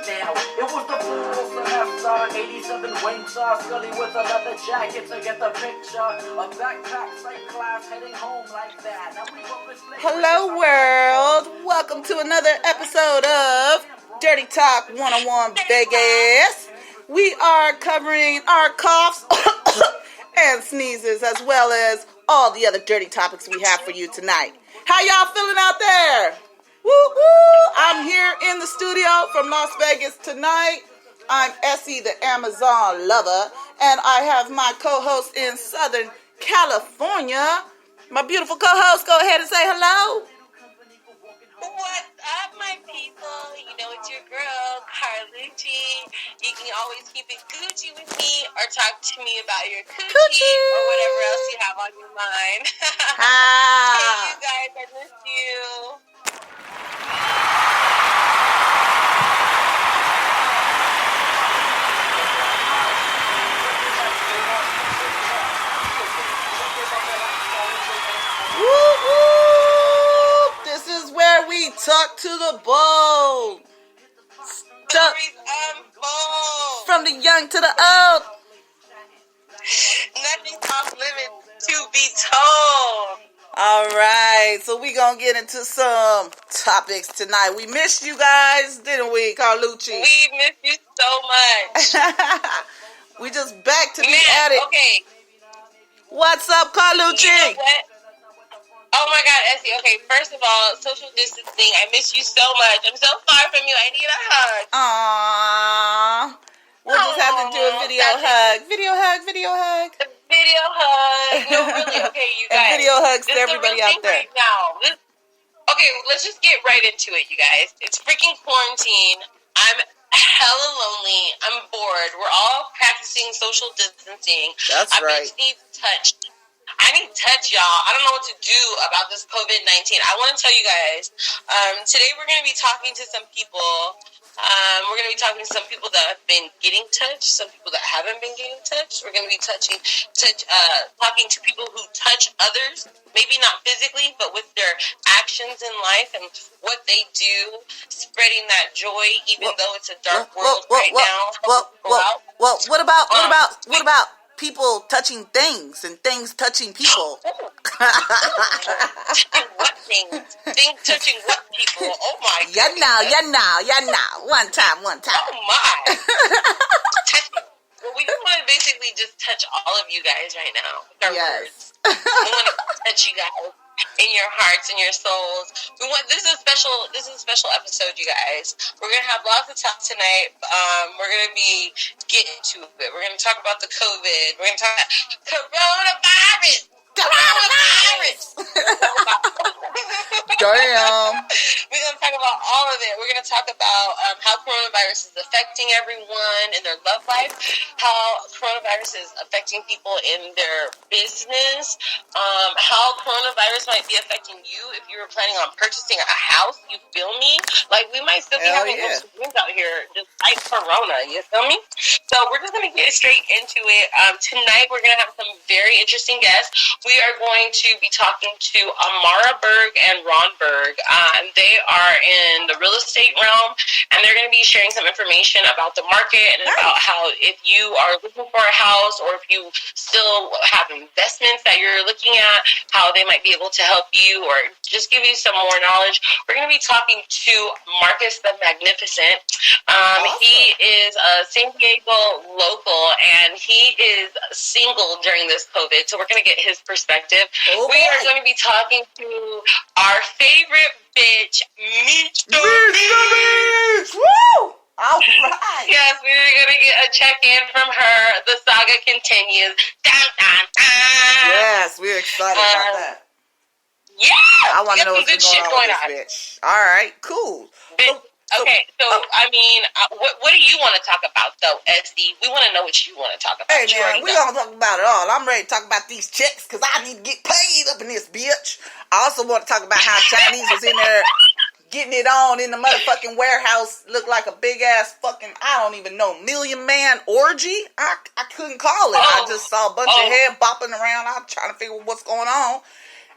now. It was the brutal semester, 87 winter, Scully with a leather jacket to get the picture. A backpack, psych class, heading home like that. Now we both Hello world, welcome to another episode of Dirty Talk 101 Vegas. We are covering our coughs and sneezes as well as all the other dirty topics we have for you tonight. How y'all feeling out there? Woo woo! I'm here in the studio from Las Vegas tonight. I'm Essie, the Amazon lover, and I have my co-host in Southern California. My beautiful co-host, go ahead and say hello. What's up, my people? You know it's your girl, Carlucci. You can always keep it Gucci with me or talk to me about your coochie or whatever else you have on your mind. Hey, you guys, I miss you. Woo-hoo! This is where we talk to the bold. Stories unfold. From the young to the old. Nothing's off limits to be told. All right, so we gonna get into some topics tonight. We missed you guys, didn't we, Carlucci? We miss you so much. We just back to the Man, attic. okay. What's up, Carlucci? You know what? Oh my God, Essie. Okay, first of all, social distancing. I miss you so much. I'm so far from you. I need a hug. Aww. We'll just have to do a video hug. Video hug, video hug. A video hug. No, really. Okay, you guys. And video hugs to this everybody is a real out thing there. right now. Okay, let's just get right into it, you guys. It's freaking quarantine. I'm hella lonely. I'm bored. We're all practicing social distancing. That's right. I just need touch. I need touch, y'all. I don't know what to do about this COVID-19. I want to tell you guys, today we're going to be talking to some people. We're going to be talking to some people that have been getting touched, some people that haven't been getting touched. We're going to be talking to people who touch others, maybe not physically, but with their actions in life and what they do, spreading that joy, even though it's a dark world right now. What about people touching things and things touching people? What things? Things touching what people? Oh my God. Yeah, now. One time. Oh my. Well, we just want to basically just touch all of you guys right now with our words. We want to touch you guys in your hearts and your souls. This is a special episode, you guys. We're gonna have lots of talk tonight. We're gonna be getting to it. We're gonna talk about the COVID. We're gonna talk about coronavirus. Damn. We're going to talk about all of it. We're going to talk about how coronavirus is affecting everyone in their love life, how coronavirus is affecting people in their business, how coronavirus might be affecting you if you were planning on purchasing a house. You feel me? Like, we might still be having hopes and dreams out here despite corona. You feel me? So we're just going to get straight into it. Tonight, we're going to have some very interesting guests. We are going to be talking to Amara Berg and Ron Berg. They are in the real estate realm, and they're going to be sharing some information about the market and about how if you are looking for a house or if you still have investments that you're looking at, how they might be able to help you or just give you some more knowledge. We're going to be talking to Marcus the Magnificent. Awesome. He is a San Diego local, and he is single during this COVID, so we're going to get his perspective. We are going to be talking to our favorite bitch, Mr. Beast. Woo! All right. Yes, we're going to get a check-in from her. The saga continues. Dun, dun, dun. Yes, we're excited about that. Yeah! I want to know what's going on with this bitch. All right, cool. I mean, what do you want to talk about, though, SD? We want to know what you want to talk about. Hey, man, we going to talk about it all. I'm ready to talk about these checks because I need to get paid up in this bitch. I also want to talk about how Chinese was in there getting it on in the motherfucking warehouse. Looked like a big-ass fucking, I don't even know, million-man orgy? I couldn't call it. I just saw a bunch of head bopping around. I'm trying to figure out what's going on.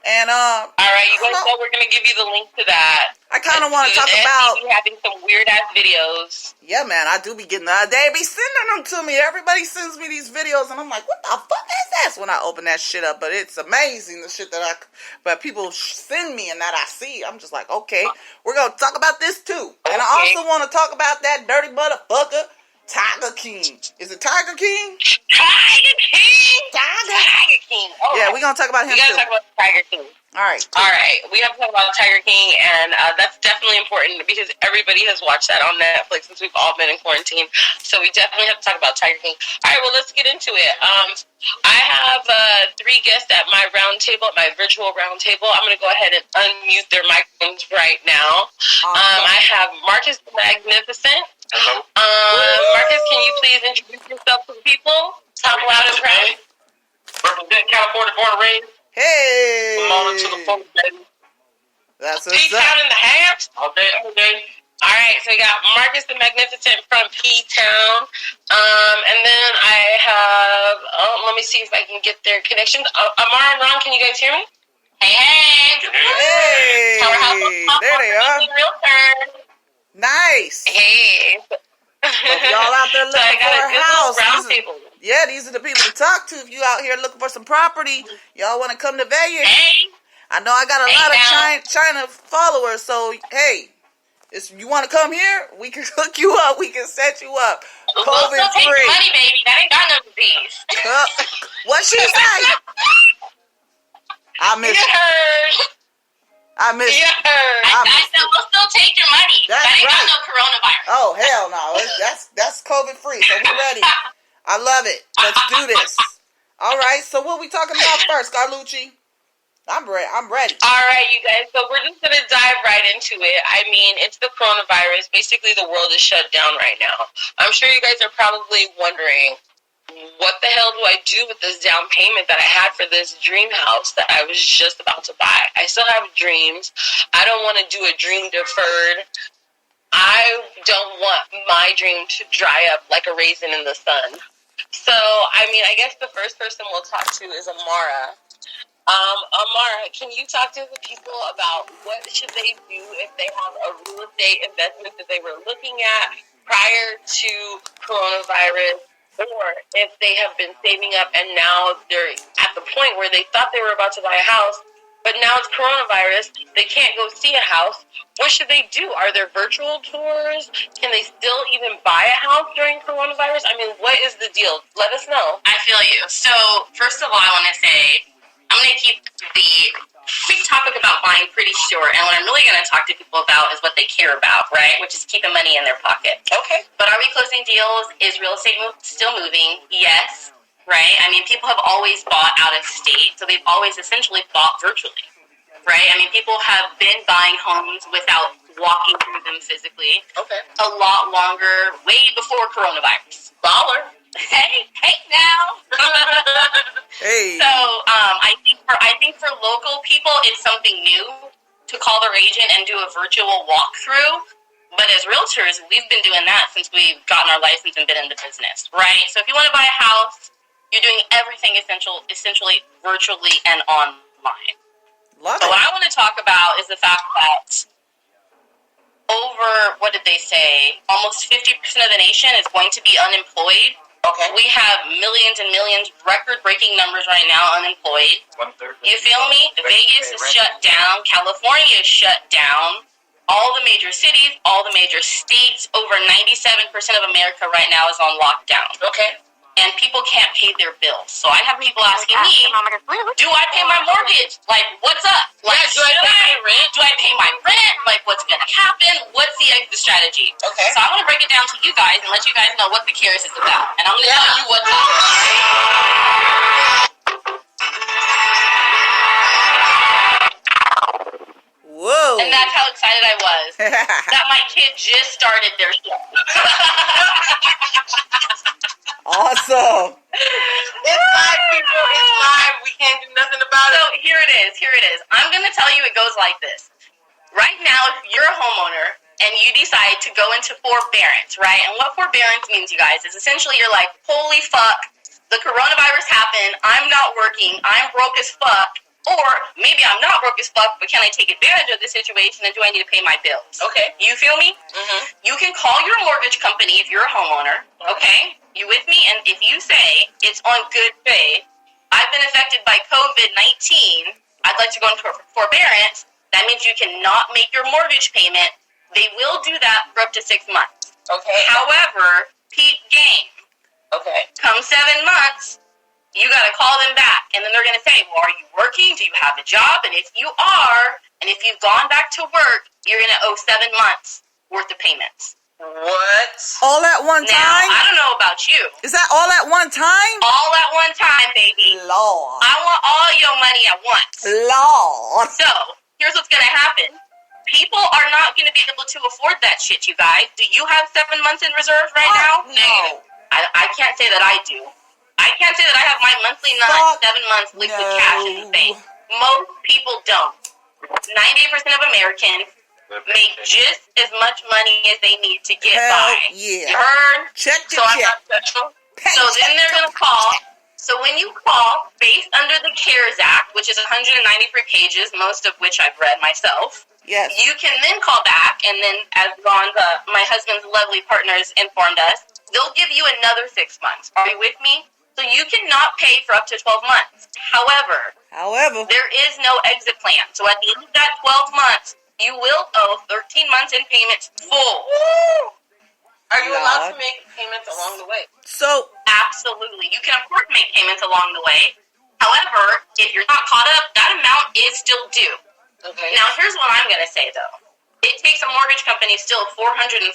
And, all right, you guys well, we're gonna give you the link to that. I kind of want to talk about having some weird ass videos. Yeah, man, I do be getting they be sending them to me. Everybody sends me these videos, and I'm like, what the fuck is this? When I open that shit up, but it's amazing the shit but people send me and that I see. I'm just like, okay, we're gonna talk about this too, and I also want to talk about that dirty motherfucker, Tiger King. Is it Tiger King? Tiger King. Tiger King. Oh, yeah, we're gonna talk about him too. We gotta talk about Tiger King. All right. All right. We have to talk about Tiger King, and that's definitely important because everybody has watched that on Netflix since we've all been in quarantine. So we definitely have to talk about Tiger King. All right. Well, let's get into it. I have 3 guests at my round table, at my virtual round table. I'm going to go ahead and unmute their microphones right now. I have Marcus the Magnificent. Hello. Marcus, can you please introduce yourself to the people? Talk loud and proud. Represent California, born and raised. Hey! Come on to the phone, baby. That's what's P-Town up. in the house. All day, every day. All right, so we got Marcus the Magnificent from P-Town. And then I have, let me see if I can get their connections. Amar and Ron, can you guys hear me? Hey, hey. Hey! There they are. Realtor. Nice. Hey. Hope y'all out there looking for a house. Round table. Yeah, these are the people to talk to if you out here looking for some property. Y'all want to come to Vegas? Hey. I know I got a lot of China followers, so hey, if you want to come here, we can hook you up. We can set you up. We'll still take your COVID-free. money, baby. That ain't got no disease. What she say? I miss You you. heard. I miss You you. heard. I said we'll still take your money. That's that ain't right. got no coronavirus. Oh hell no! That's COVID free, so we ready. I love it. Let's do this. All right. So what we talking about first, Carlucci? I'm ready. All right, you guys. So we're just gonna dive right into it. I mean, it's the coronavirus. Basically, the world is shut down right now. I'm sure you guys are probably wondering, what the hell do I do with this down payment that I had for this dream house that I was just about to buy? I still have dreams. I don't want to do a dream deferred. I don't want my dream to dry up like a raisin in the sun. So, I mean, I guess the first person we'll talk to is Amara. Amara, can you talk to the people about what should they do if they have a real estate investment that they were looking at prior to coronavirus, or if they have been saving up and now they're at the point where they thought they were about to buy a house, but now it's coronavirus, they can't go see a house. What should they do? Are there virtual tours? Can they still even buy a house during coronavirus? I mean, what is the deal? Let us know. I feel you. So, first of all, I want to say, I'm going to keep the big topic about buying pretty short, and what I'm really going to talk to people about is what they care about, right? Which is keeping money in their pocket. Okay. But are we closing deals? Is real estate still moving? Yes. Right? I mean, people have always bought out of state, so they've always essentially bought virtually, right? I mean, people have been buying homes without walking through them physically. Okay. A lot longer, way before coronavirus. Baller. Hey now. Hey. So, I think for local people, it's something new to call their agent and do a virtual walkthrough. But as realtors, we've been doing that since we've gotten our license and been in the business, right? So if you want to buy a house, you're doing everything essentially virtually and online. Love So it. what I want to talk about is the fact that over, what did they say, almost 50% of the nation is going to be unemployed. Okay. We have millions and millions, record-breaking numbers right now, unemployed. 1/3. You feel me? Vegas is shut down. California is shut down. All the major cities, all the major states, over 97% of America right now is on lockdown. Okay. And people can't pay their bills. So I have people asking me, do I pay my mortgage? Like, what's up? Like, Yeah, do I pay my rent? Do I pay my rent? Like, what's going to happen? What's the exit strategy? Okay. So I want to break it down to you guys and let you guys know what the CARES is about. And I'm going to tell you what's up. Whoa. And that's how excited I was that my kid just started their show. Awesome. It's live, people. It's live. We can't do nothing about So it. here it is. I'm going to tell you it goes like this. Right now, if you're a homeowner and you decide to go into forbearance, right? And what forbearance means, you guys, is essentially you're like, holy fuck, the coronavirus happened. I'm not working. I'm broke as fuck. Or maybe I'm not broke as fuck, but can I take advantage of the situation and do I need to pay my bills? Okay. You feel me? Mm-hmm. You can call your mortgage company if you're a homeowner, okay? You with me? And if you say it's on good faith, I've been affected by COVID-19, I'd like to go into forbearance, that means you cannot make your mortgage payment. They will do that for up to 6 months. Okay. However, peak game. Okay. Come 7 months, you got to call them back. And then they're going to say, well, are you working? Do you have a job? And if you are, and if you've gone back to work, you're going to owe 7 months worth of payments. What? All at one Now, time? I don't know about you. Is that all at one time? All at one time, baby. Lord. I want all your money at once. Lord. So, here's what's going to happen. People are not going to be able to afford that shit, you guys. Do you have 7 months in reserve right now? No. I can't say that I do. I can't say that I have my monthly nut, 7 months liquid cash in the bank. Most people don't. 98% of Americans make just as much money as they need to get Hell by. yeah. You heard? Check So your I'm check. not special. So then they're going to call. So when you call, based under the CARES Act, which is 193 pages, most of which I've read myself, Yes. you can then call back, and then as Ron, my husband's lovely partners informed us, they'll give you another 6 months. Are you with me? So you cannot pay for up to 12 months. However, there is no exit plan. So at the end of that 12 months, you will owe 13 months in payments full. Are you allowed to make payments along the way? So, Absolutely. You can, of course, make payments along the way. However, if you're not caught up, that amount is still due. Okay. Now, here's what I'm going to say, though. It takes a mortgage company still 444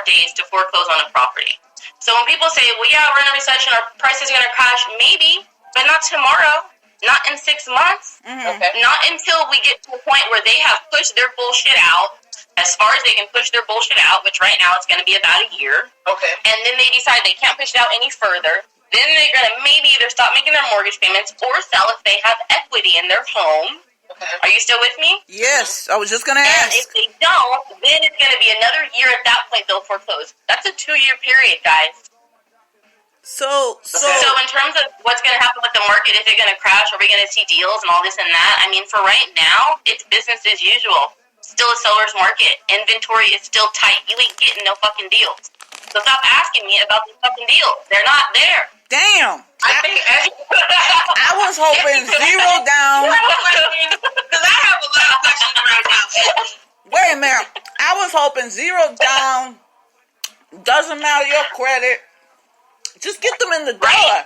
days to foreclose on a property. So when people say, well, yeah, we're in a recession, our price is going to crash, maybe, but not tomorrow, not in 6 months, Okay. not until we get to a point where they have pushed their bullshit out, as far as they can push their bullshit out, which right now it's going to be about a year, Okay. and then they decide they can't push it out any further, then they're going to maybe either stop making their mortgage payments or sell if they have equity in their home. Okay. Are you still with me? yes, I was just going to And ask. if they don't, then it's going to be another year. At that point, they'll foreclose. That's a 2-year period, guys. So, So in terms of what's going to happen with the market, if it's going to crash, are we going to see deals and all this and that? I mean, for right now, it's business as usual. Still a seller's market. Inventory is still tight. You ain't getting no fucking deals. So stop asking me about these fucking deals. They're not there. damn. I think I was hoping zero down. because I have a lot of questions right now. Wait a minute. I was hoping zero down. Doesn't matter your credit. Just get them in the door. Right.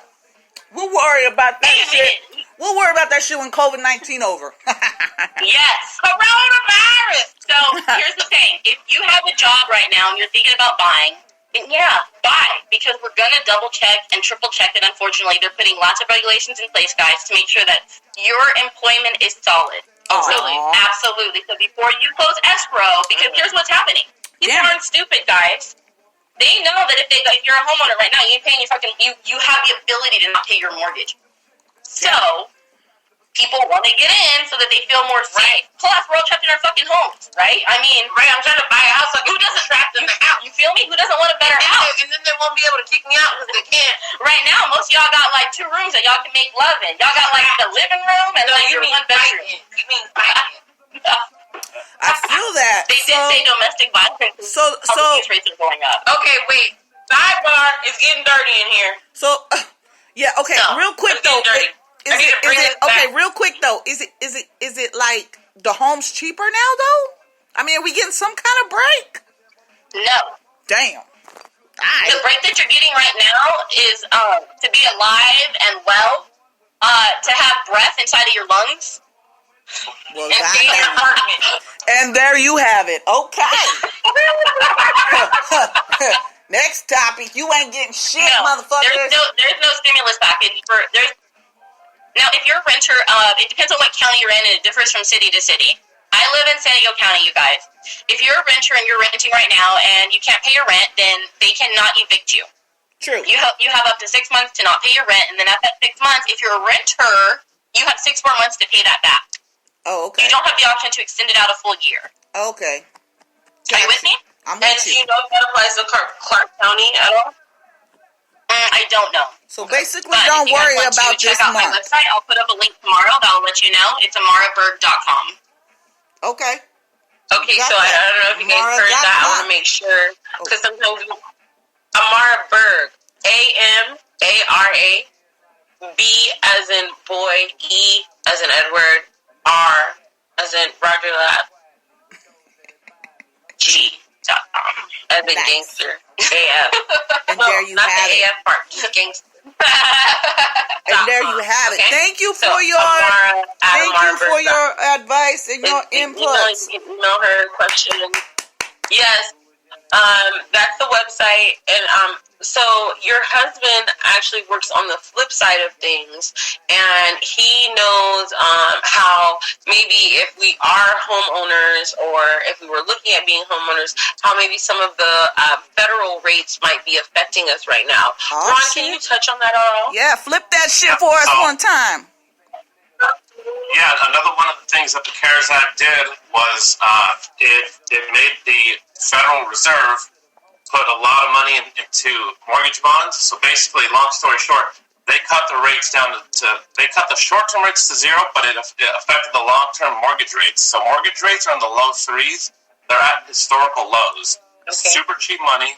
We'll worry about that Amen. shit. We'll worry about that shit when COVID-19 over. Yes. Coronavirus. So here's the thing. If you have a job right now and you're thinking about buying, then yeah, buy. Because we're going to double check and triple check it. Unfortunately, they're putting lots of regulations in place, guys, to make sure that your employment is solid. Oh, So, really? absolutely. So before you close escrow, because here's what's happening. People Damn. aren't stupid, guys. They know that if you're a homeowner right now, you ain't paying your fucking, you have the ability to not pay your mortgage. So, people want to get in so that they feel more safe. Plus, we're all trapped in our fucking homes, right? I mean, Right, I'm trying to buy a house. Like, who doesn't trap them out? you feel me? Who doesn't want a better house? And then they won't be able to kick me out because they can't. Right now, most of y'all got like 2 rooms that y'all can make love in. Y'all got like the living room and No, like you your mean 1 bedroom. fighting. You mean fighting. I feel that. They did say domestic violence. So- Abuse rates are going up. Okay, wait. Sidebar is getting dirty in here. So, yeah, okay. So, real quick let's though, get dirty. I need to bring this okay? back. Real quick though, is it like the home's cheaper now though? I mean, are we getting some kind of break? No. Damn. The break that you're getting right now is to be alive and well, to have breath inside of your lungs. Well, And stay in your goddamn. apartment. And there you have it. Okay. Next topic. You ain't getting shit, No, motherfuckers. there's no stimulus package for now. If you're a renter, it depends on what county you're in, and it differs from city to city. I live in San Diego County, you guys. If you're a renter and you're renting right now and you can't pay your rent, then they cannot evict you. True. You have up to 6 months to not pay your rent, and then after that 6 months, if you're a renter, you have 6 more months to pay that back. Oh, okay. You don't have the option to extend it out a full year. Okay. Are you with me? I'm And with do you. you know if that applies to Clark County at all? I don't know. So basically, But don't if you guys worry want about to this check out my month. website, I'll put up a link tomorrow that'll let you know. It's amaraberg.com. Okay. Okay, Got so I that. don't know if you guys Amara heard got that. I want that. to make sure Oh. because sometimes Amara Berg, AMARA, B as in boy, E as in Edward, R as in Roger Lab, G.com as in Nice. gangster, AF. And No, there you not have the it. AF part, just gangster. And there you have it. Okay? Thank you So, for your Amara at thank you for AmaraBerg.com. your advice and your inputs. You can email her questions. Yes, that's the website, and so your husband actually works on the flip side of things, and he knows how maybe if we are homeowners or if we were looking at being homeowners, how maybe some of the federal rates might be affecting us right now. Oh, Ron, shit. can you touch on that at all? Yeah, flip that shit for us one time. Yeah, another one of the things that the CARES Act did was it made the Federal Reserve put a lot of money into mortgage bonds. So basically, long story short, they cut the rates down they cut the short-term rates to zero, but it affected the long-term mortgage rates. So mortgage rates are in the low threes. They're at historical lows. Okay. Super cheap money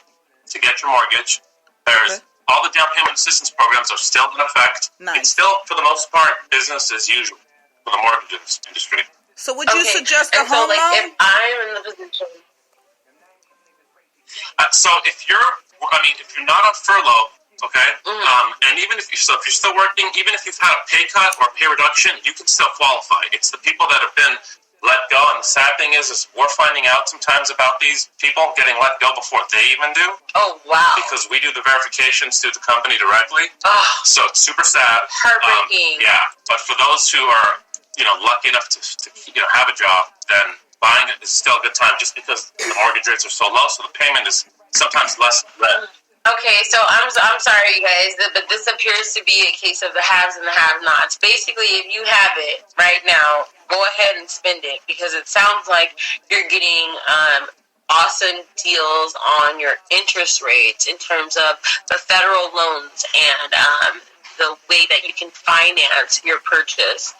to get your mortgage. There's all the down payment assistance programs are still in effect. Nice. It's still, for the most part, business as usual for the mortgage industry. So would you suggest a and so, home like, loan? if I'm in the position, So if you're not on furlough, okay, and even if you're still working, even if you've had a pay cut or pay reduction, you can still qualify. It's the people that have been let go, and the sad thing is we're finding out sometimes about these people getting let go before they even do. oh wow, Because we do the verifications through the company directly. oh, So it's super sad. heartbreaking. Yeah, but for those who are, lucky enough to have a job, then buying it is still a good time just because the mortgage rates are so low, so the payment is sometimes less than rent. Okay, so I'm sorry, you guys, but this appears to be a case of the haves and the have-nots. Basically, if you have it right now, go ahead and spend it because it sounds like you're getting awesome deals on your interest rates in terms of the federal loans and the way that you can finance your purchase.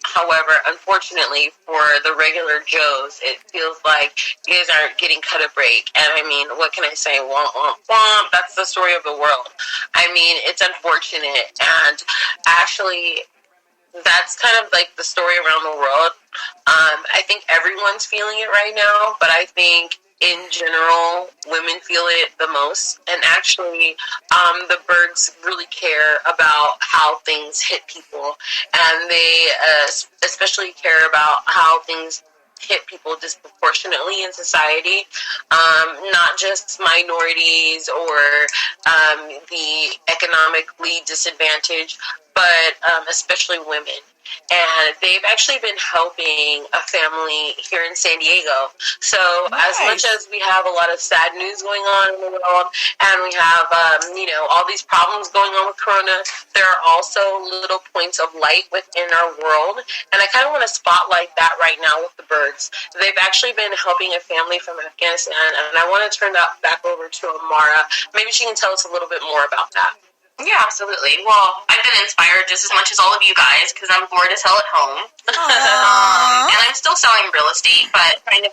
However, unfortunately for the regular Joes, it feels like you guys aren't getting cut a break. And I mean, what can I say? Womp, womp, womp. That's the story of the world. I mean, it's unfortunate. And actually, that's kind of like the story around the world. I think everyone's feeling it right now, but I think in general, women feel it the most. And actually, the Bergs really care about how things hit people. And they especially care about how things hit people disproportionately in society, not just minorities or the economically disadvantaged, but especially women. And they've actually been helping a family here in San Diego. So as much as we have a lot of sad news going on in the world, and we have, all these problems going on with Corona, there are also little points of light within our world. And I kind of want to spotlight that right now with the Bergs. They've actually been helping a family from Afghanistan, and I want to turn that back over to Amara. Maybe she can tell us a little bit more about that. Yeah, absolutely. Well, I've been inspired just as much as all of you guys because I'm bored as hell at home. And I'm still selling real estate, but trying to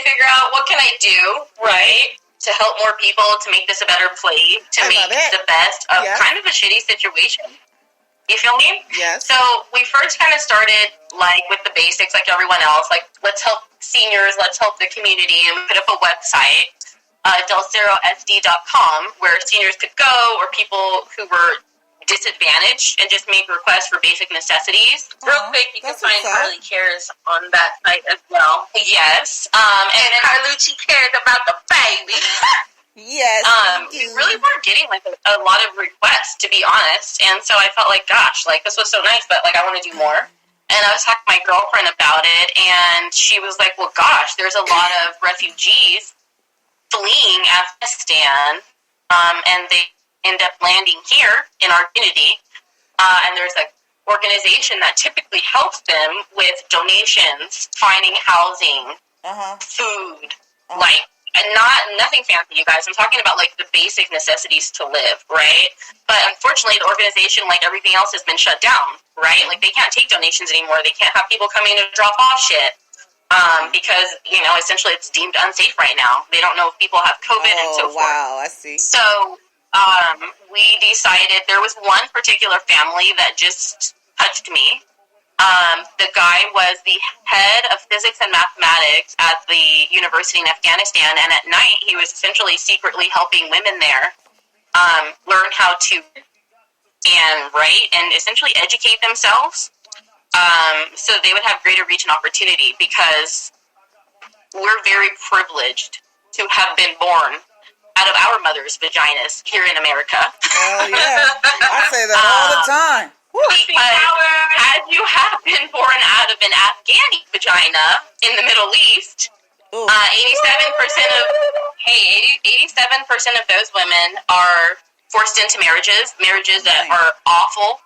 figure out what can I do, right, to help more people, to make this a better place, to make the best of kind of a shitty situation. You feel me? Yes. So we first kind of started like with the basics like everyone else, like let's help seniors, let's help the community, and we put up a website. DelCeroSD.com, where seniors could go, or people who were disadvantaged, and just make requests for basic necessities. Real quick, you can find Carly Cares on that site as well. Yes. And Carlucci cares about the baby. Yes. We really weren't getting like a lot of requests, to be honest. And so I felt like, gosh, like this was so nice, but like I want to do more. And I was talking to my girlfriend about it, and she was like, well, gosh, there's a lot of refugees fleeing Afghanistan, and they end up landing here in our community, and there's an organization that typically helps them with donations, finding housing, food, like nothing fancy, you guys. I'm talking about like the basic necessities to live, right? But unfortunately, the organization, like everything else, has been shut down, right? Like they can't take donations anymore. They can't have people coming to drop off shit because essentially it's deemed unsafe right now. They don't know if people have COVID and so forth. Wow, I see. So we decided there was one particular family that just touched me. The guy was the head of physics and mathematics at the university in Afghanistan, and at night he was essentially secretly helping women there learn how to and write and essentially educate themselves so they would have greater reach and opportunity, because we're very privileged to have been born out of our mothers' vaginas here in America. Hell yeah. I say that all the time. Because as you have been born out of an Afghani vagina in the Middle East, 87% of those women are forced into marriages that are awful.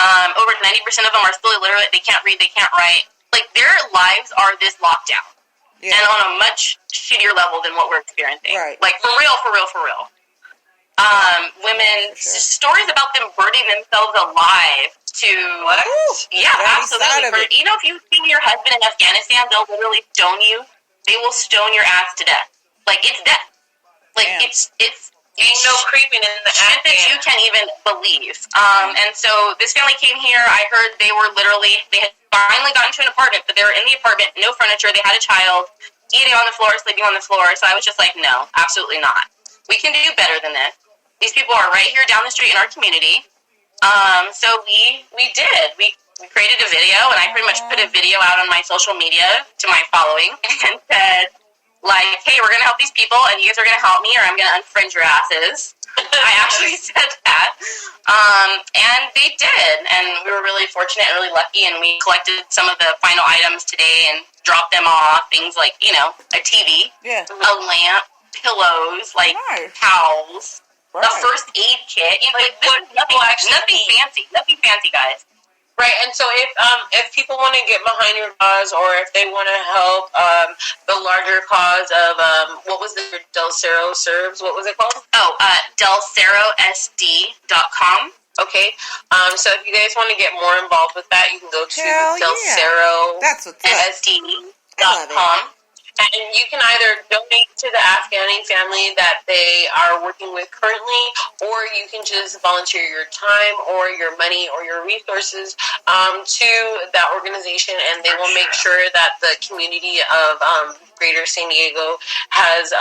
Over 90% of them are still illiterate. They can't read, they can't write. Like, their lives are this lockdown. Yeah. And on a much shittier level than what we're experiencing. Right. Like, for real. Women, stories about them burning themselves alive to... What? Yeah, absolutely. If you see your husband in Afghanistan, they'll literally stone you. They will stone your ass to death. Like, it's death. Like, it's ain't no creeping in the shit that you can't even believe. And so this family came here. I heard they had finally gotten to an apartment, but they were in the apartment, no furniture. They had a child, eating on the floor, sleeping on the floor. So I was just like, no, absolutely not. We can do better than this. These people are right here down the street in our community. So we did. We created a video, and I pretty much put a video out on my social media to my following and said, like, hey, we're going to help these people, and you guys are going to help me, or I'm going to unfriend your asses. I actually said that. And they did, and we were really fortunate and really lucky, and we collected some of the final items today and dropped them off, things like, a TV, a lamp, pillows, like towels, a first aid kit, nothing fancy, guys. Right, and so if people want to get behind your cause, or if they want to help the larger cause of what was the Del Cerro Serves? What was it called? DelCerroSD.com. Okay, so if you guys want to get more involved with that, you can go to DelCerroSD.com. And you can either donate to the Afghani family that they are working with currently, or you can just volunteer your time or your money or your resources to that organization, and they will make sure that the community of Greater San Diego has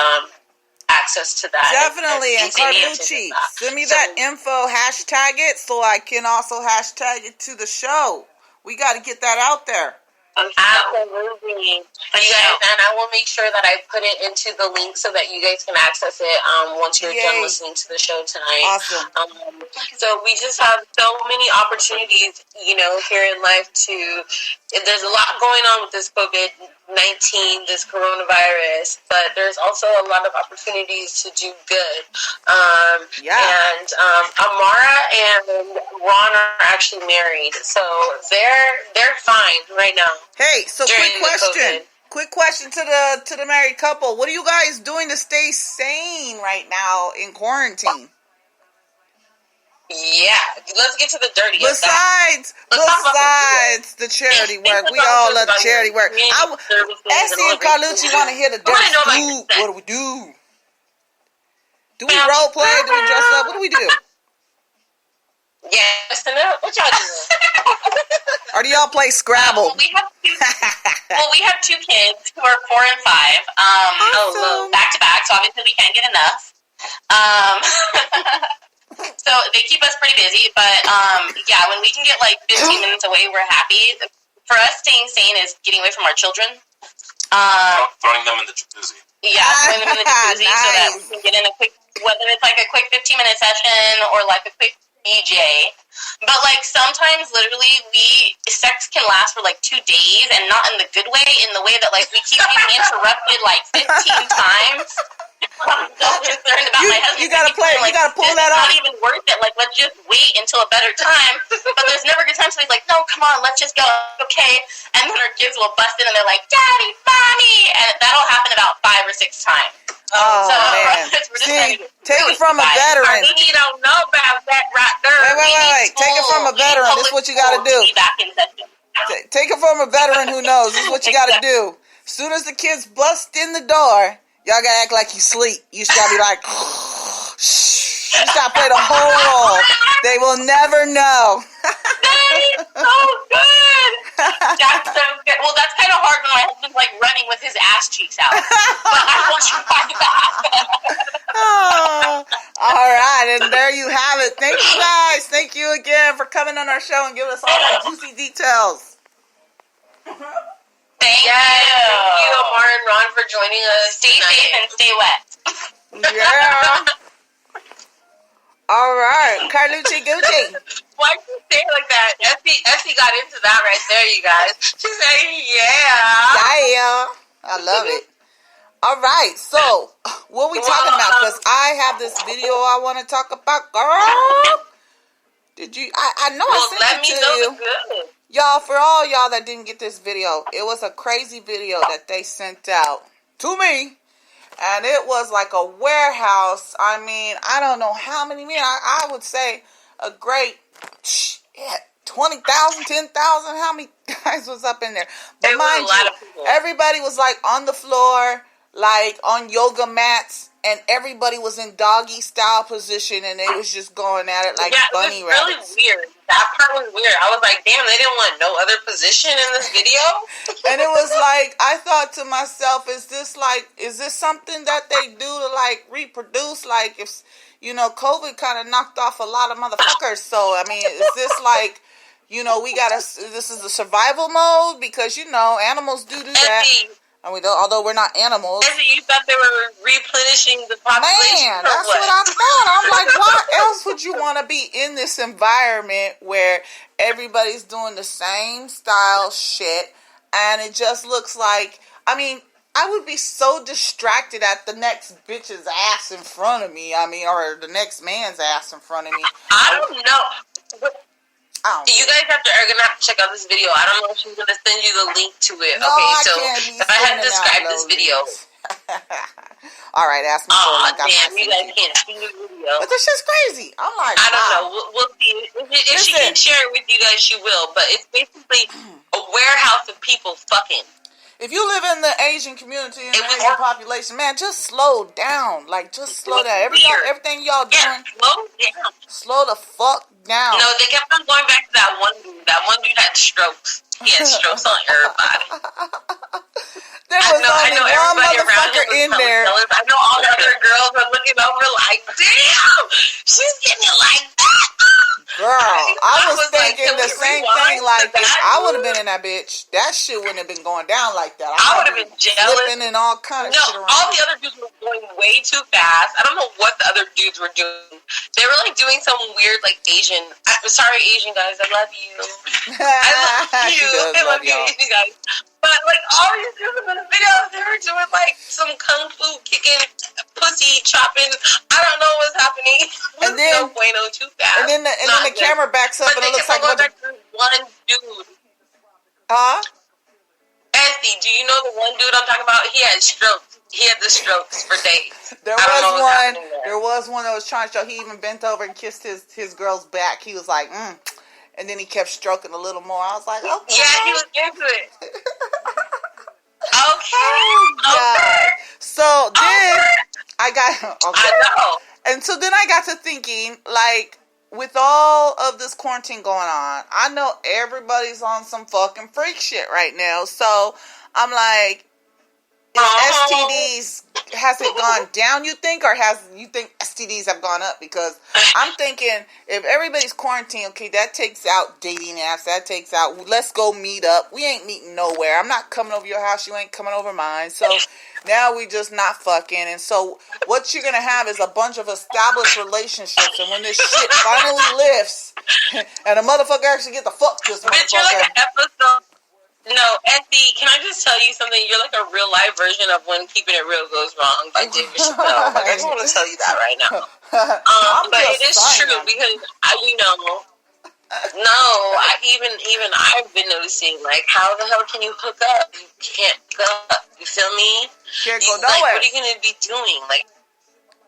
access to that. Definitely. And Carlucci, send me that info, hashtag it, so I can also hashtag it to the show. We got to get that out there. Absolutely. You guys, and I will make sure that I put it into the link so that you guys can access it once you're done listening to the show tonight. Awesome. So we just have so many opportunities, here in life there's a lot going on with this COVID-19, this coronavirus, but there's also a lot of opportunities to do good. And Amara and Ron are actually married, so they're fine right now. Hey, so quick question to the married couple. What are you guys doing to stay sane right now in quarantine? Yeah, let's get to the dirty. Besides the charity work, we all love the charity work. Essie and Carlucci want to hear the dirty scoop. What do we do? Do we role play? Do we dress up? What do we do? Yeah, listen up. What y'all doing? Or do y'all play Scrabble? We have two kids who are 4 and 5. Back to back, so obviously we can't get enough. So they keep us pretty busy, but when we can get like 15 minutes away, we're happy. For us, staying sane is getting away from our children. Throwing them in the jacuzzi. Yeah, throwing them in the jacuzzi so that we can get in a quick, whether it's like a quick 15-minute session or like a quick DJ. But like sometimes literally sex can last for like 2 days, and not in the good way, in the way that like we keep being interrupted like 15 times. I'm so concerned about my husband. You gotta pull that off. It's not even worth it. Like, let's just wait until a better time. But there's never a good time, so he's like, no, come on, let's just go. Okay. And then our kids will bust in and they're like, Daddy, Mommy. And that'll happen about 5 or 6 times. Oh, So man. we're just trying See, to get take through it from a guys. veteran. You don't know about that right there. Wait. Take it from a veteran. This is what you got to do. Be back in session. Take it from a veteran who knows. This is what you got to do. As soon as the kids bust in the door, y'all got to act like you sleep. You just got to be like, shh. You just got to play the whole role. They will never know. That is so good. That's so good. Well, that's kind of hard when my husband's like running with his ass cheeks out. But I will try that. Oh, all right, and there you have it. Thank you guys. Thank you again for coming on our show and giving us all the juicy details. Thank you. Thank you, Amar and Ron, for joining us. Stay safe and stay wet. Yeah. All right, Carlucci Gucci. Why'd you say it like that? Essie got into that right there, you guys. She said, yeah. Yeah, I love it. All right, so what we talking about? Because I have this video I want to talk about, girl. Did you? I know Well, I let sent me it to know you. the good. Y'all, for all y'all that didn't get this video, it was a crazy video that they sent out to me. And it was like a warehouse. I mean, I don't know how many men. I would say a great 20,000, 10,000. How many guys was up in there? But It was mind a lot you, of people. everybody was like on the floor, like on yoga mats, and everybody was in doggy style position, and they was just going at it like bunny it was really rabbits. weird. That part was weird. I was like, damn, they didn't want no other position in this video? And it was like, I thought to myself, is this something that they do to like reproduce? Like if, COVID kind of knocked off a lot of motherfuckers. So, I mean, is this like, this is the survival mode? Because, animals do that. Essie, And although we're not animals. Essie, you thought they were replenishing the population? Man, or that's what I thought. I'm like, why else would you want to be in this environment where everybody's doing the same style shit and it just looks like, I mean, I would be so distracted at the next bitch's ass in front of me. I mean, or the next man's ass in front of me. I don't know. You guys are gonna have to check out this video. I don't know if she's gonna send you the link to it. No, okay, I so can't be if I had to sending describe out this no video, links. All right, ask me for a link. damn, you guys can't see the video. But this shit's crazy. I'm like, I don't wow. know. We'll see. If she can share it with you guys, she will. But it's basically a warehouse of people fucking. If you live in the Asian community and the was Asian population, man, just slow down. Like, just slow down. Everything y'all doing, Yeah, slow down. slow the fuck down. No, they kept on going back to that one dude. That one dude had strokes. He had strokes on everybody. There was I know only one everybody around motherfucker him in was hella there. jealous. I know all the other girls are looking over like, damn, she's getting it like that. Girl, I was was like, thinking can the we same rewind thing. Like, to if that? I would have been in that bitch, that shit wouldn't have been going down like that. I would have been jealous. Flipping and all kind of No, shit around. all the other dudes were going way too fast. I don't know what the other dudes were doing. They were like doing some weird like Asian. Sorry, Asian guys, I love you. I love She you. does I love love you, y'all. Asian guys. But like all these dudes in the video, they were doing like some kung fu kicking, pussy chopping. I don't know what's happening. And then- no bueno, too fast. And then the camera backs up But and they it looks kept like on going back to one dude. huh? Essie, do you know the one dude I'm talking about? He had strokes. He had the strokes for days. There I don't know what's was happening one. there. There was one that was trying to show. He even bent over and kissed his girl's back. He was like, and then he kept stroking a little more. I was like, okay. Yeah, he was into it. Okay. Yeah. Okay. So then I got okay. I know. And so then I got to thinking, like, with all of this quarantine going on, I know everybody's on some fucking freak shit right now. So I'm like, STDs, has it gone down, you think, or you think STDs have gone up? Because I'm thinking if everybody's quarantined, okay, that takes out dating apps, that takes out, let's go meet up. We ain't meeting nowhere. I'm not coming over your house, you ain't coming over mine. So now we just not fucking. And so what you're going to have is a bunch of established relationships. And when this shit finally lifts and a motherfucker actually get the fuck this Bitch, you're motherfucker. like an episode. No, Essie, can I just tell you something? You're like a real life version of When Keeping It Real Goes Wrong by David Chappelle. Like, I just want to tell you that right now. But it is true because, Even I've been noticing, like, how the hell can you hook up? You can't hook up. You feel me? Can't go Like, nowhere. what are you gonna be doing? Like,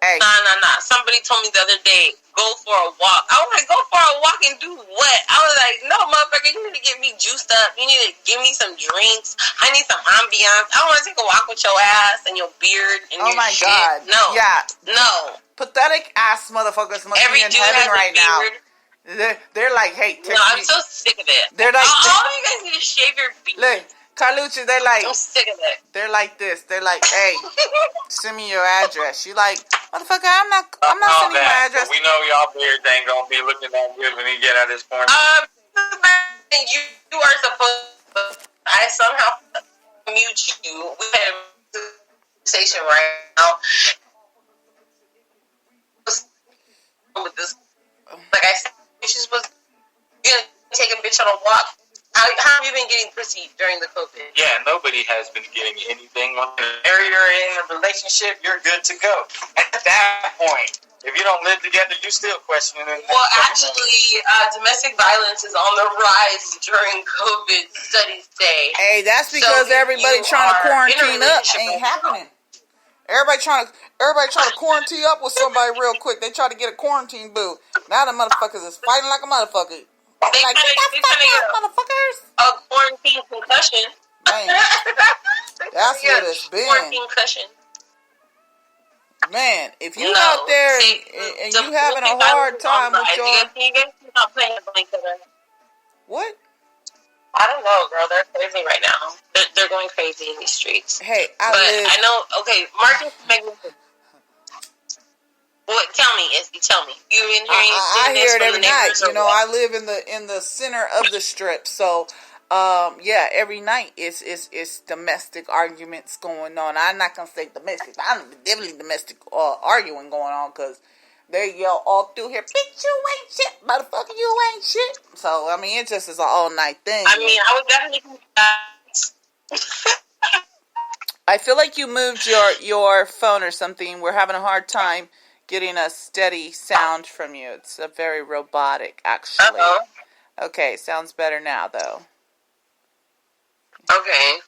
Hey, nah. Somebody told me the other day, go for a walk. I was like, go for a walk and do what? I was like, no, motherfucker, you need to get me juiced up. You need to give me some drinks. I need some ambiance. I want to take a walk with your ass and your beard and oh your my shit. God. No. Yeah. No. Pathetic ass motherfuckers must Every be in dude has heaven a right now. beard. They're like, hey, No, I'm so sick of it. They're like, all of you guys need to shave your beard. look, Carlucci, they're like, I'm sick of it. they're like this. They're like, hey, send me your address. You like, motherfucker, I'm not sending you my address. We know y'all beards ain't gonna be looking that good when he get out of his corner. You are supposed to. I somehow mute you. We had a conversation right now with this. Like I said, she's supposed to take a bitch on a walk. How have you been getting pussy during the COVID? Yeah, nobody has been getting anything. When you're in a relationship, you're good to go. At that point, if you don't live together, you're still questioning it. Well, actually, domestic violence is on the rise during COVID studies day. Hey, that's because everybody trying to quarantine up ain't happening. Everybody trying to quarantine up with somebody real quick. They try to get a quarantine boo. Now the motherfuckers is fighting like a motherfucker. They like, trying to get motherfuckers. A quarantine concussion. Man, that's what it's been. Quarantine concussion. Man, if you out there and you having a hard time with your... You guys not playing with each other. What? I don't know, girl. They're crazy right now. They're going crazy in these streets. Hey, I know. Okay, Marcus Magnificent. What? Tell me, Izzy. Tell me. You been hearing? I hear it every night. You know, I live in the center of the strip, so yeah, every night it's domestic arguments going on. I'm not gonna say domestic, but I'm definitely domestic arguing going on because they yell all through here, "Bitch, you ain't shit, motherfucker, you ain't shit." So I mean, it just is an all night thing. I mean, I would definitely. I feel like you moved your phone or something. We're having a hard time getting a steady sound from you. It's a very robotic, actually. Uh-oh. Okay, sounds better now, though. Okay.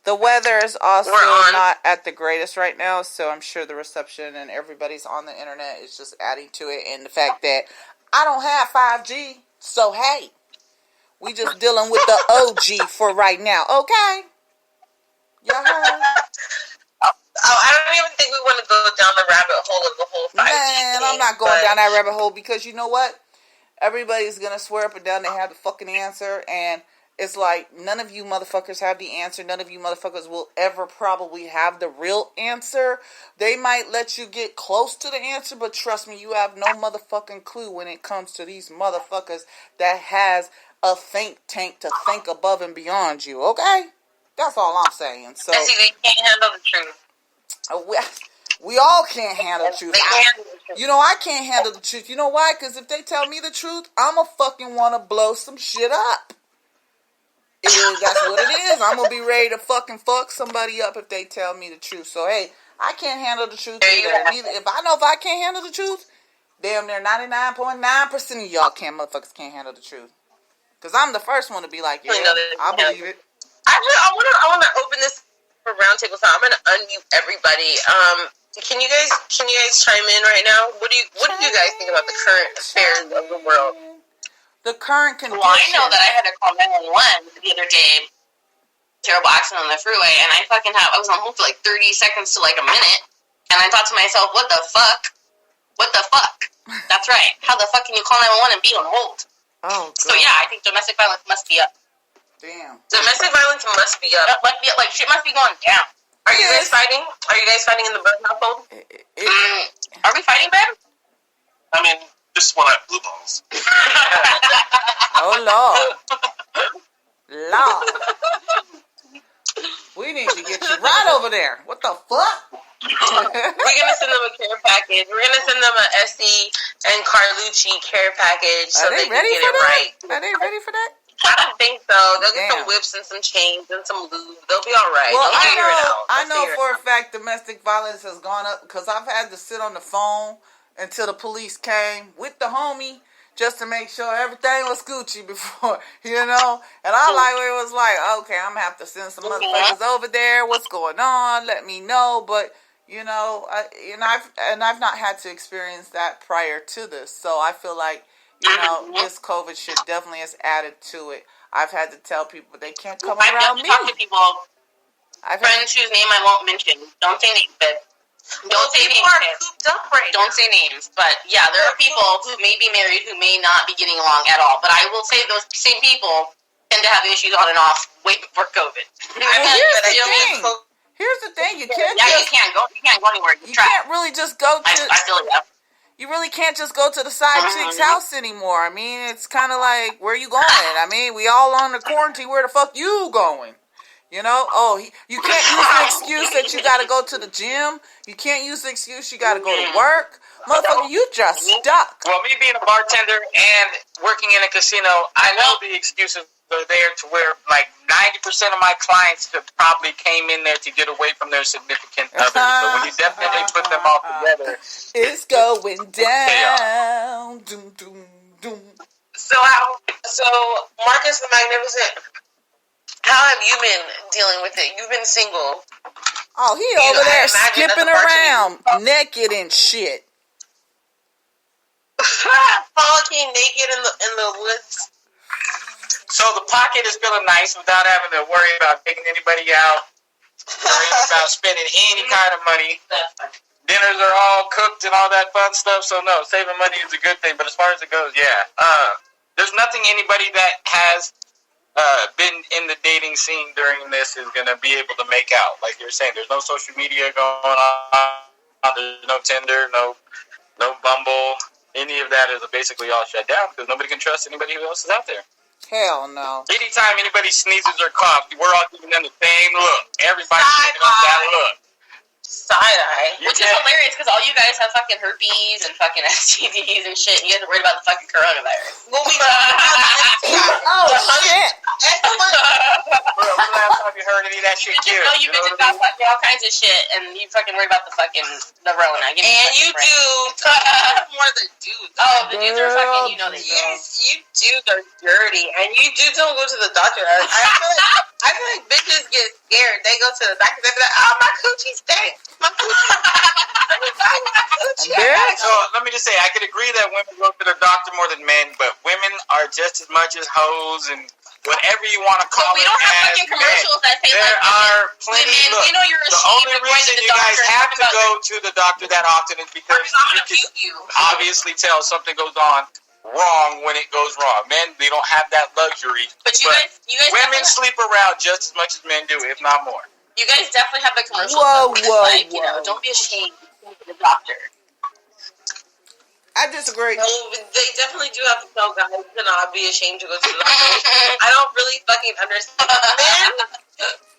The weather is also not at the greatest right now, so I'm sure the reception and everybody's on the internet is just adding to it. And the fact that I don't have 5G, so hey, we just dealing with the OG for right now, okay? Y'all heard? I don't even think we want to go down the rabbit hole of the whole 5G Man, thing, I'm not going down that rabbit hole because you know what? Everybody's going to swear up and down they have the fucking answer, and it's like none of you motherfuckers have the answer. None of you motherfuckers will ever probably have the real answer. They might let you get close to the answer, but trust me, you have no motherfucking clue when it comes to these motherfuckers that has a think tank to think above and beyond you, okay? That's all I'm saying. So see, they can't handle the truth. We all can't handle the truth. I can't handle the truth. You know why? Because if they tell me the truth, I'ma fucking want to blow some shit up. That's what it is. I'm gonna be ready to fucking fuck somebody up if they tell me the truth. So hey, I can't handle the truth either. If I can't handle the truth, damn near 99.9% of y'all motherfuckers can't handle the truth. Because I'm the first one to be like, yeah, I believe it. Actually, I wanna open this for roundtable time. I'm gonna unmute everybody. Can you guys chime in right now? What do you guys think about the current affairs of the world? The current condition. Well, I know that I had to call 911 the other day. Terrible accident on the freeway, and I was on hold for like 30 seconds to like a minute, and I thought to myself, what the fuck? What the fuck? That's right. How the fuck can you call 911 and be on hold? Oh, God. So yeah, I think domestic violence must be up. Damn. Domestic violence must be up. Like shit must be going down. Are you guys fighting? Are you guys fighting in the Bird household? Are we fighting, babe? I mean, just when I have blue balls. Oh, Lord. We need to get you right over there. What the fuck? We're gonna send them a care package. We're gonna send them a Essie and Carlucci care package so they can get it right. Are they ready for that? I don't think so. They'll get some whips and some chains and some lube. They'll be all right. Well, They'll figure it out. I know for a fact domestic violence has gone up because I've had to sit on the phone until the police came with the homie just to make sure everything was Gucci before, you know. And I like it was like, okay, I'm gonna have to send some motherfuckers over there. What's going on? Let me know. But you know, I've not had to experience that prior to this, so I feel like, you know, this COVID shit definitely has added to it. I've had to tell people they can't come around me. I've talked to people, friends whose name I won't mention. Don't say names, but don't say names. Cooped up right Don't say names, but yeah, there are people who may be married who may not be getting along at all. But I will say those same people tend to have issues on and off way before COVID. Here's the thing. You can't. Yeah, you can't go anywhere. You can't really just go to. I feel it. Yeah. You really can't just go to the side chick's house anymore. I mean, it's kind of like, where you going? I mean, we all on the quarantine. Where the fuck you going? You know? Oh, you can't use the excuse that you got to go to the gym. You can't use the excuse you got to go to work. Motherfucker, you just stuck. Well, me being a bartender and working in a casino, I know the excuses are there to where like 90% of my clients have probably came in there to get away from their significant other. So when you definitely put them all together, it's going down. Doom, doom, doom. So Marcus the Magnificent, how have you been dealing with it? You've been single. Oh, he over there skipping around, naked and shit. Frolicking naked in the woods. So the pocket is feeling nice without having to worry about taking anybody out, worrying about spending any kind of money. Dinners are all cooked and all that fun stuff. So no, saving money is a good thing. But as far as it goes, there's nothing anybody that has been in the dating scene during this is going to be able to make out. Like you're saying, there's no social media going on. There's no Tinder, no Bumble. Any of that is basically all shut down because nobody can trust anybody who else is out there. Hell no. Anytime anybody sneezes or coughs, we're all giving them the same look. Everybody's giving us that look. Side-eye. Which is hilarious because all you guys have fucking herpes and fucking STDs and shit, and you guys are worried about the fucking coronavirus. Well, we oh, shit. When the last time you heard any of that shit? You bitches got fucking all kinds of shit, and you fucking worry about the fucking the Rona. And you do more than dudes. Oh, the dudes are fucking, you know they do. Yes, you dudes are dirty, and you dudes don't go to the doctor. I feel like bitches get scared. They go to the doctor. They be like, "Oh, my coochie stinks. My coochie." So let me just say, I could agree that women go to the doctor more than men, but women are just as much as hoes and whatever you want to call it. We don't have fucking commercials that say there are plenty. Women, look, we know you're the only reason you guys have to go to the doctor that often is because you can obviously tell something goes on wrong when it goes wrong. Men, they don't have that luxury. But you guys women sleep around just as much as men do, if not more. You guys definitely have the commercials. You know, don't be ashamed to go to the doctor. I disagree. Well, they definitely do have to tell guys to not be ashamed to go to the doctor. I don't really fucking understand.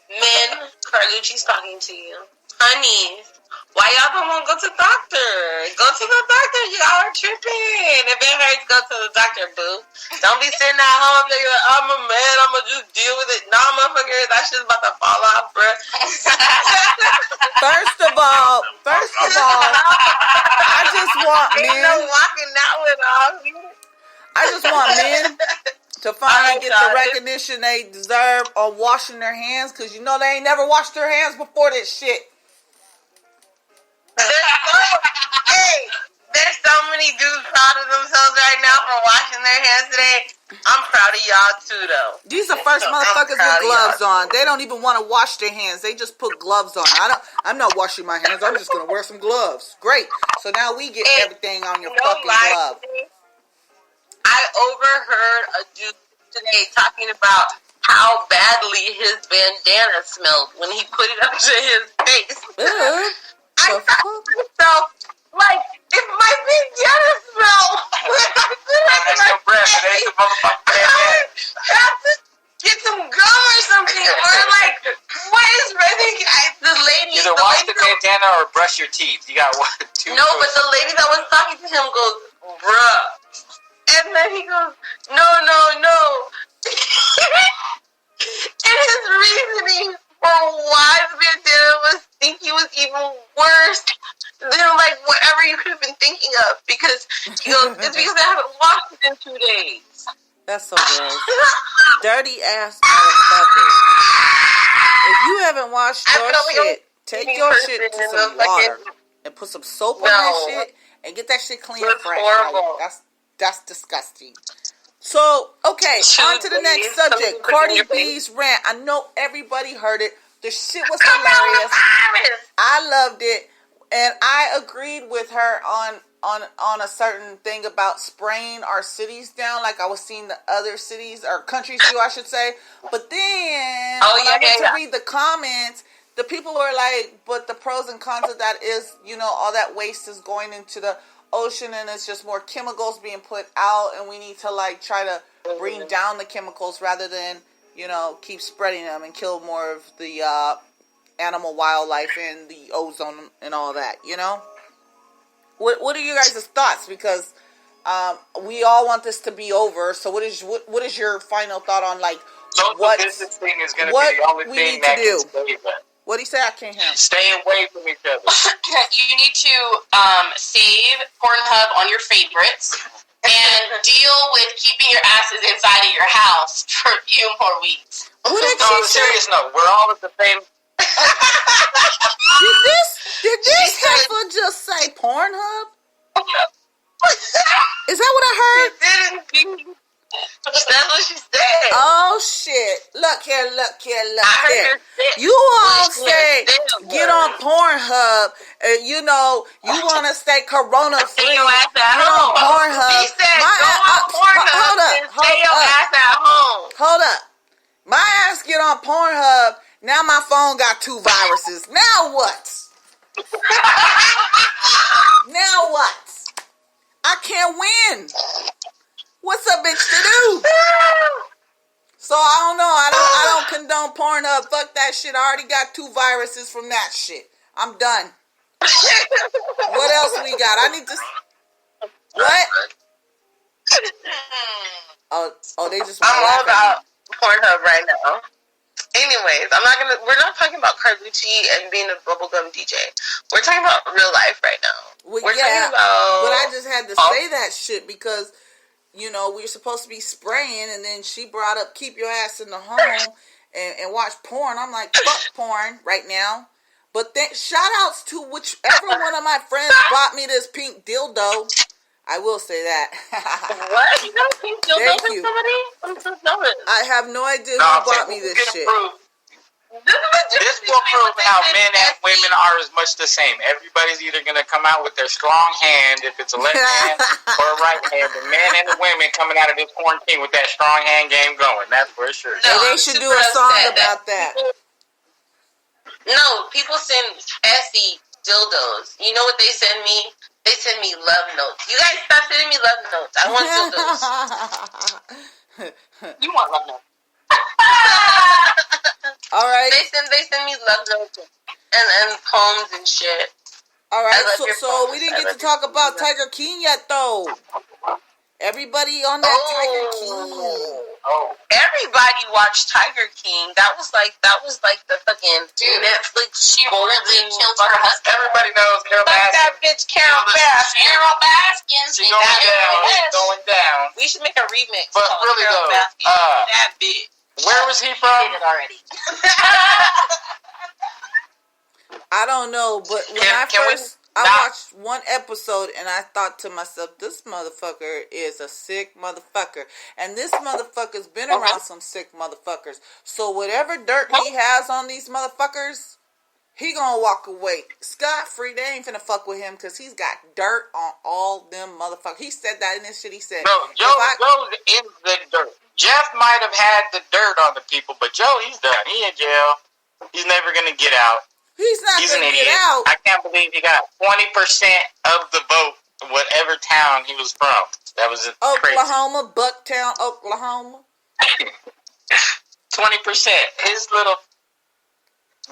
Men, Carlucci's talking to you. Honey, why y'all don't want to go to the doctor? Go to the doctor. Y'all are tripping. If it hurts, go to the doctor, boo. Don't be sitting at home thinking, I'm a man, I'm going to just deal with it. Nah, motherfucker, that shit's about to fall off, bruh. First of all, I just want men. Ain't no walking that one off. I just want men to finally get the recognition they deserve on washing their hands, because you know they ain't never washed their hands before this shit. There's so many dudes proud of themselves right now for washing their hands today. I'm proud of y'all too, though. These are first motherfuckers with gloves on. They don't even want to wash their hands. They just put gloves on. I'm not washing my hands. I'm just gonna wear some gloves. Great. So now we get everything on your fucking glove. I overheard a dude today talking about how badly his bandana smelled when he put it up to his face. I thought to myself, like, if my bandana smell when I put it up to my face, I have to get some gum or something. Or like, what is running? The lady. Either wash the bandana or brush your teeth. You got one, two. No, but the lady that was talking to him goes, bruh. And then he goes, no. And his reasoning for why the bandana was stinky was even worse than like whatever you could have been thinking of, because he goes, it's because I haven't washed it in That's so gross. Dirty ass motherfuckers. If you haven't washed your shit, take your shit to some water and put some soap on that shit and get that shit clean and fresh. Like, that's disgusting. So, okay, on to the next subject. Cardi B's rant. I know everybody heard it. The shit was hilarious. I loved it. And I agreed with her on a certain thing about spraying our cities down, like I was seeing the other cities or countries do, I should say. But then when I went to read the comments, the people were like, but the pros and cons of that is, all that waste is going into the ocean and it's just more chemicals being put out, and we need to like try to bring down the chemicals rather than, keep spreading them and kill more of the animal wildlife and the ozone and all that, What are you guys' thoughts? Because we all want this to be over. So what is your final thought on like what this thing is going to be the only thing that can save it? What do you say? I can't hear him. Stay away from each other. You need to save Pornhub on your favorites and deal with keeping your asses inside of your house for a few more weeks. What did on a serious note, we're all at the same. Did this heifer just say Pornhub? Is that what I heard? She didn't. That's what she said. Oh shit! Look here! You all say get on Pornhub. You want to stay corona free. Stay your ass at get home. on Pornhub. She said go on Pornhub and stay your ass at home. Hold up! My ass get on Pornhub. Now my phone got 2 viruses. Now what? Now what? I can't win. What's a bitch to do? So I don't know. I don't condone Pornhub. Fuck that shit. I already got 2 viruses from that shit. I'm done. What else we got? I need to. What? Oh, they just. I'm all about Pornhub right now. Anyways, we're not talking about Carlucci and being a bubblegum DJ. We're talking about real life right now. Well, we're talking about. But I just had to say that shit because, we were supposed to be spraying, and then she brought up keep your ass in the home and watch porn. I'm like, fuck porn right now. But then, shout outs to whichever one of my friends bought me this pink dildo. I will say that. What? You got a pink dildo from somebody? I'm so jealous. I have no idea who bought me this shit. This will prove how men and women are as much the same. Everybody's either going to come out with their strong hand, if it's a left hand or a right hand. The men and the women coming out of this quarantine with that strong hand game going. That's for sure. No, they should do a song about that. No, people send Essie dildos. You know what they send me? They send me love notes. You guys stop sending me love notes. I want dildos. You want love notes? All right. They send me love notes and poems and shit. All right. So we didn't get to talk about Tiger King yet, though. Everybody on that Tiger King. Everybody watched Tiger King. That was like the fucking Netflix golden. Everybody knows Carol Baskins. That bitch Carol Baskins. Carol Baskins. She's going down. We should make a remix. But really though, that bitch. Where was he from? I did it already. I don't know, but when I watched one episode and I thought to myself, this motherfucker is a sick motherfucker. And this motherfucker's been around some sick motherfuckers. So whatever dirt he has on these motherfuckers, he gonna walk away scot-free. They ain't finna fuck with him because he's got dirt on all them motherfuckers. He said that in this shit. He said, no, Joe goes in the dirt. Jeff might have had the dirt on the people, but Joe, he's done. He in jail. He's never gonna get out. He's not He's gonna an get idiot. out. I can't believe he got 20% of the vote, whatever town he was from. That was Oklahoma, Bucktown, Oklahoma. 20%. His little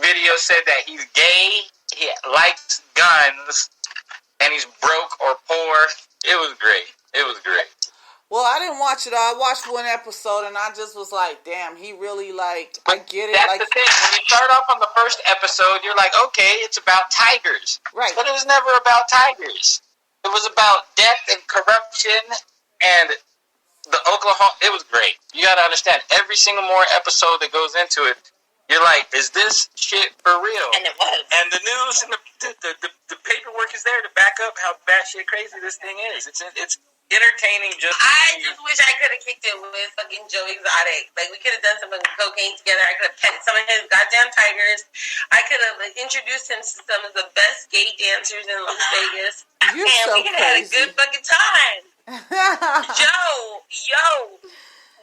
video said that he's gay, he likes guns, and he's broke or poor. It was great. It was great. Well, I didn't watch it all. I watched one episode and I just was like, damn, he really I get it. That's the thing. When you start off on the first episode, you're like, okay, it's about tigers. Right. But it was never about tigers. It was about death and corruption and the Oklahoma, it was great. You got to understand, every single more episode that goes into it, you're like, is this shit for real? And it was. And the news and the paperwork is there to back up how batshit crazy this thing is. It's entertaining. I just wish I could have kicked it with fucking Joe Exotic. Like, we could have done some fucking cocaine together. I could have pet some of his goddamn tigers. I could have introduced him to some of the best gay dancers in Las Vegas. You're and so we could have had a crazy. good fucking time. Yo,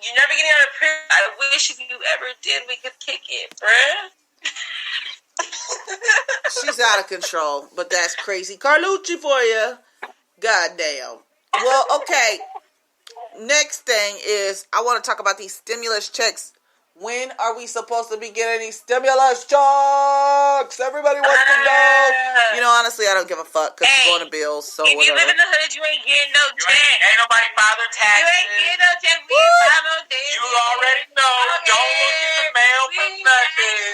you're never getting out of prison. I wish if you ever did, we could kick it, bruh. She's out of control, but that's crazy. Carlucci for you. Goddamn. Well, okay. Next thing is, I want to talk about these stimulus checks. When are we supposed to be getting these stimulus checks? Everybody wants to know. You know, honestly, I don't give a fuck because it's going to bills. So if you live in the hood, you ain't getting no check. Ain't nobody file their taxes. You ain't getting no check. We ain't file no check. You already know. Okay. Don't look in the mail for nothing.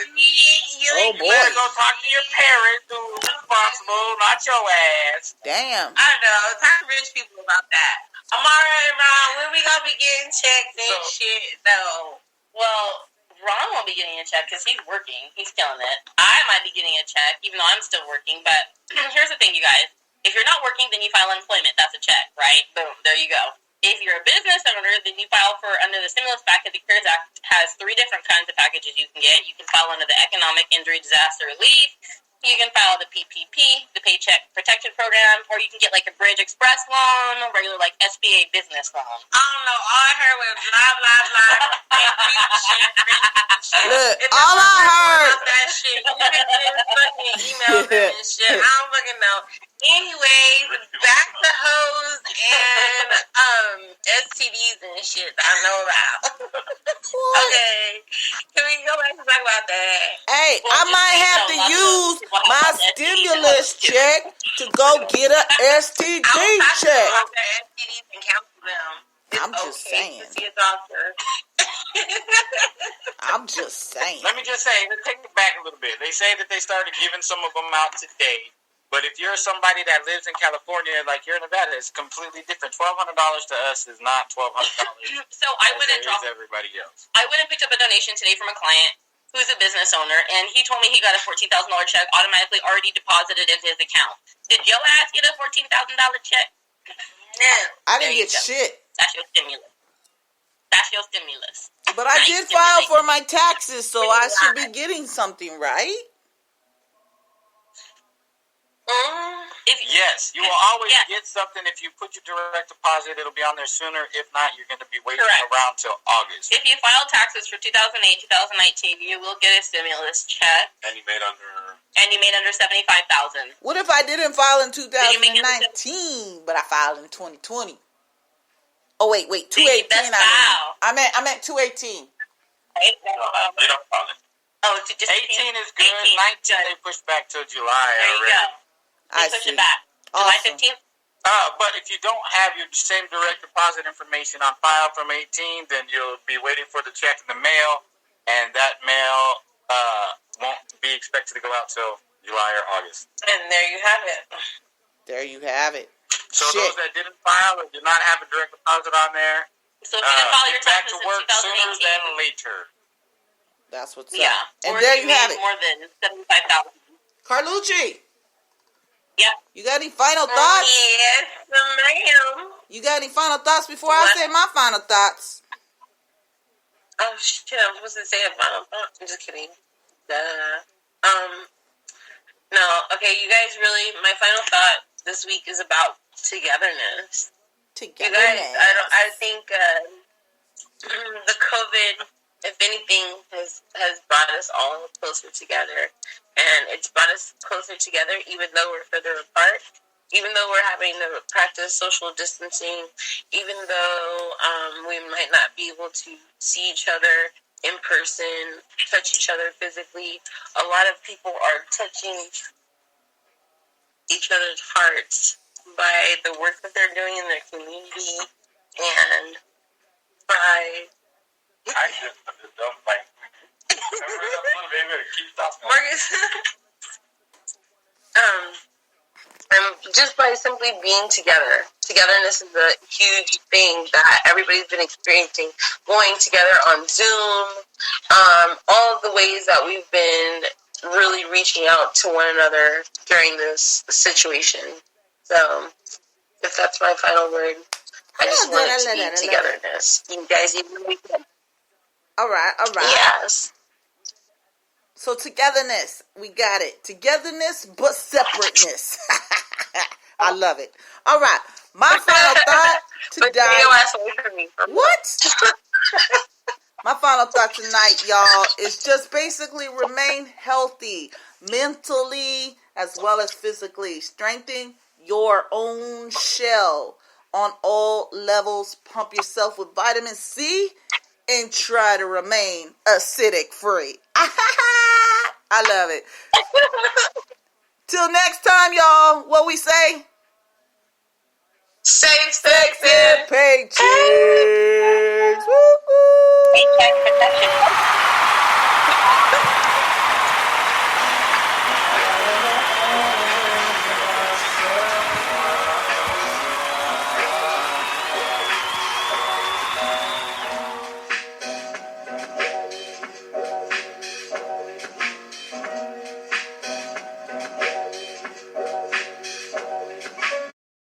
Oh, You better go talk to your parents who's responsible, not your ass. Damn. I know. Talk to rich people about that. I'm alright, Ron. When we gonna be getting checks and shit, though? Well, Ron won't be getting a check because he's working. He's killing it. I might be getting a check, even though I'm still working. But here's the thing, you guys. If you're not working, then you file unemployment. That's a check, right? Boom. There you go. If you're a business owner, then you file for under the stimulus package. The CARES Act has 3 different kinds of packages you can get. You can file under the Economic Injury Disaster Relief. You can file the PPP, the Paycheck Protection Program, or you can get like a Bridge Express loan, a regular like SBA business loan. I don't know. All I heard was blah, blah, blah. Look, If all I heard. about that shit, you can just fucking email them and shit. I don't fucking know. Anyways, back to hoes and STDs and shit that I know about. Okay. Can we go back and talk about that? Hey, Well, I just might so you have know, to lots of use people have my lots of STDs stimulus and check to go get a STD I was talking check. about their STDs and counsel them. It's I'm just okay saying. to see a doctor. I'm just saying. Let me just say, let's take it back a little bit. They say that they started giving some of them out today. But if you're somebody that lives in California, like you're in Nevada, it's completely different. $1,200 to us is not $1,200. So I went and dropped everybody else. I went and picked up a donation today from a client who's a business owner, and he told me he got a $14,000 check automatically already deposited into his account. Did your ass get a $14,000 check? No. I didn't There you get go. shit. That's your stimulus. That's your stimulus. But I Nice did file stimulus. for my taxes, so I should be getting something, right? Yes, you will always get something if you put your direct deposit. It'll be on there sooner. If not, you're going to be waiting Correct. around till August. If you file taxes for 2008, 2019, you will get a stimulus check, And you made under. and you made under $75,000. What if I didn't file in you make it 2019, but I filed in 2020? Oh wait, See, 218. that's foul. I meant 218. Right? They don't file it. Oh, to just 18 is good. 18, 19 they pushed back till July There you already. go. They I push see. it back. July Awesome. 15th. But if you don't have your same direct deposit information on file from 18, then you'll be waiting for the check in the mail, and that mail won't be expected to go out till July or August. And there you have it. There you have it. So Shit. those that didn't file or did not have a direct deposit on there, So if you didn't file your get back taxes to in work sooner 2018, than later. That's what's yeah. up. And Or there if you have made it. more than $75,000. Carlucci, Yeah. you got any final thoughts? Yes, ma'am. You got any final thoughts before I What? say my final thoughts? Oh shit! I'm supposed to say a final thought. I'm just kidding. Duh. No. Okay, you guys. Really, my final thought this week is about togetherness. You guys, I think the COVID, if anything, has brought us all closer together, and it's brought us closer together, even though we're further apart. Even though we're having to practice social distancing, even though we might not be able to see each other in person, touch each other physically, a lot of people are touching each other's hearts by the work that they're doing in their community and by I just don't like. Marcus. And just by simply being together. Togetherness is a huge thing that everybody's been experiencing. Going together on Zoom, all of the ways that we've been really reaching out to one another during this situation. So, if that's my final word, I just want it to be togetherness. You guys even weekend. All right. Yes. So togetherness, we got it. Togetherness, but separateness. I love it. All right. My final thought today. What? My final thought tonight, y'all, is just basically remain healthy mentally as well as physically. Strengthen your own shell on all levels. Pump yourself with vitamin C and try to remain acidic free. I love it. Till next time, y'all. What we say? Safe, sex, and paychecks. Woo-hoo. Paycheck protection.